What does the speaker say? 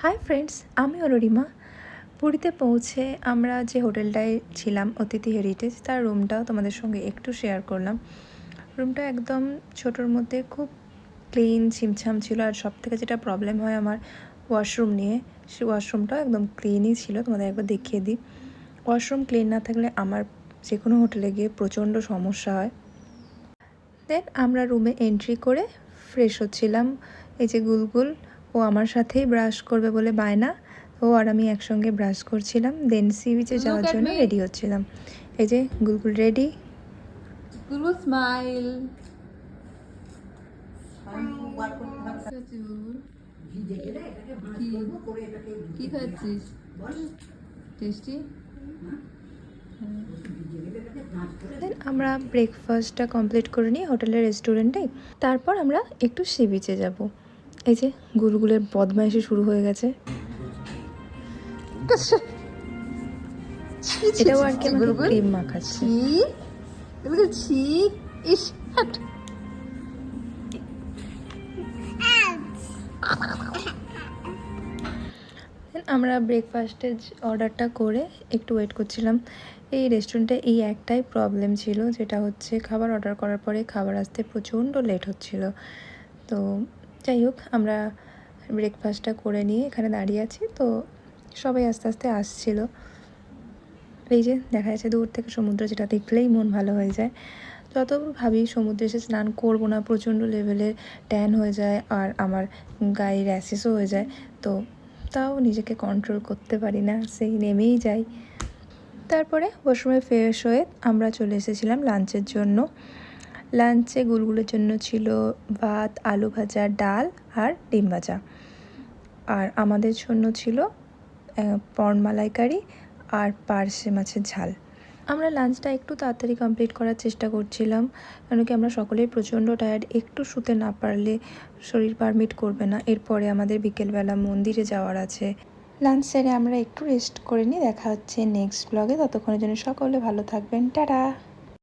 Hi friends, আমি অরুণিমা। পুরীতে পৌঁছে আমরা যে হোটেলটায় ছিলাম অতিথি হেরিটেজ, তার রুমটাও তোমাদের সঙ্গে একটু শেয়ার করলাম। রুমটা একদম ছোটোর মধ্যে খুব ক্লিন ছিমছাম ছিল। আর সব থেকে যেটা প্রবলেম হয় আমার ওয়াশরুম নিয়ে, সেই ওয়াশরুমটাও একদম ক্লিনই ছিল। তোমাদের একবার দেখিয়ে দিই। ওয়াশরুম ক্লিন না থাকলে আমার যে কোনো হোটেলে গিয়ে প্রচণ্ড সমস্যা হয়। দেন আমরা রুমে এন্ট্রি করে ফ্রেশ হচ্ছিলাম। এই যে গুলগুল, ও আমার সাথেই ব্রাশ করবে বলে বায়না, ও আর আমি একসঙ্গে ব্রাশ করছিলাম। দেন সি বিচে যাওয়ার জন্য রেডি হচ্ছিলাম। এই যে গুলগুল রেডি। গুলগুল স্মাইল। কি খাচ্ছিস? টেস্টি। দেন আমরা ব্রেকফাস্টটা কমপ্লিট করে নিই হোটেলের রেস্টুরেন্টে। তারপর আমরা একটু সি বিচে যাব। এই যে গুলগুলের বদমাইশি শুরু হয়ে গেছে। এটাও আর কি আমাকে ক্রিম মাখাচ্ছে। আমরা ব্রেকফাস্টের অর্ডারটা করে একটু ওয়েট করছিলাম। এই রেস্টুরেন্টে এই একটাই প্রবলেম ছিল, যেটা হচ্ছে খাবার অর্ডার করার পরে খাবার আসতে প্রচণ্ড লেট হচ্ছিল। তো যাই হোক, আমরা ব্রেকফাস্টটা করে নিয়ে এখানে দাঁড়িয়ে আছি। তো সবাই আস্তে আস্তে আসছিল। এই যে দেখা যাচ্ছে দূর থেকে সমুদ্র, যেটা দেখলেই মন ভালো হয়ে যায়। যত ভাবি সমুদ্রে এসে স্নান করবো না, প্রচণ্ড লেভেলের ট্যান হয়ে যায় আর আমার গায়ে র্যাশেসও হয়ে যায়। তো তাও নিজেকে কন্ট্রোল করতে পারি না, সেই নেমেই যাই। তারপরে ওয়াশরুমে ফ্রেশ হয়ে আমরা চলে এসেছিলাম লাঞ্চের জন্য। লাঞ্চে গুলগুলের জন্য ছিল ভাত, আলু ভাজা, ডাল আর ডিম ভাজা। আর আমাদের জন্য ছিল পর্ন মালাইকারি আর পার্শে মাছের ঝাল। আমরা লাঞ্চটা একটু তাড়াতাড়ি কমপ্লিট করার চেষ্টা করছিলাম, কেন কি আমরা সকলেই প্রচণ্ড টায়ার্ড। একটু শুতে না পারলে শরীর পারমিট করবে না। এরপরে আমাদের বিকেলবেলা মন্দিরে যাওয়ার আছে। লাঞ্চ সেরে আমরা একটু রেস্ট করে নিই। দেখা হচ্ছে নেক্সট ব্লগে। ততক্ষণের জন্য সকলে ভালো থাকবেন। টাটা।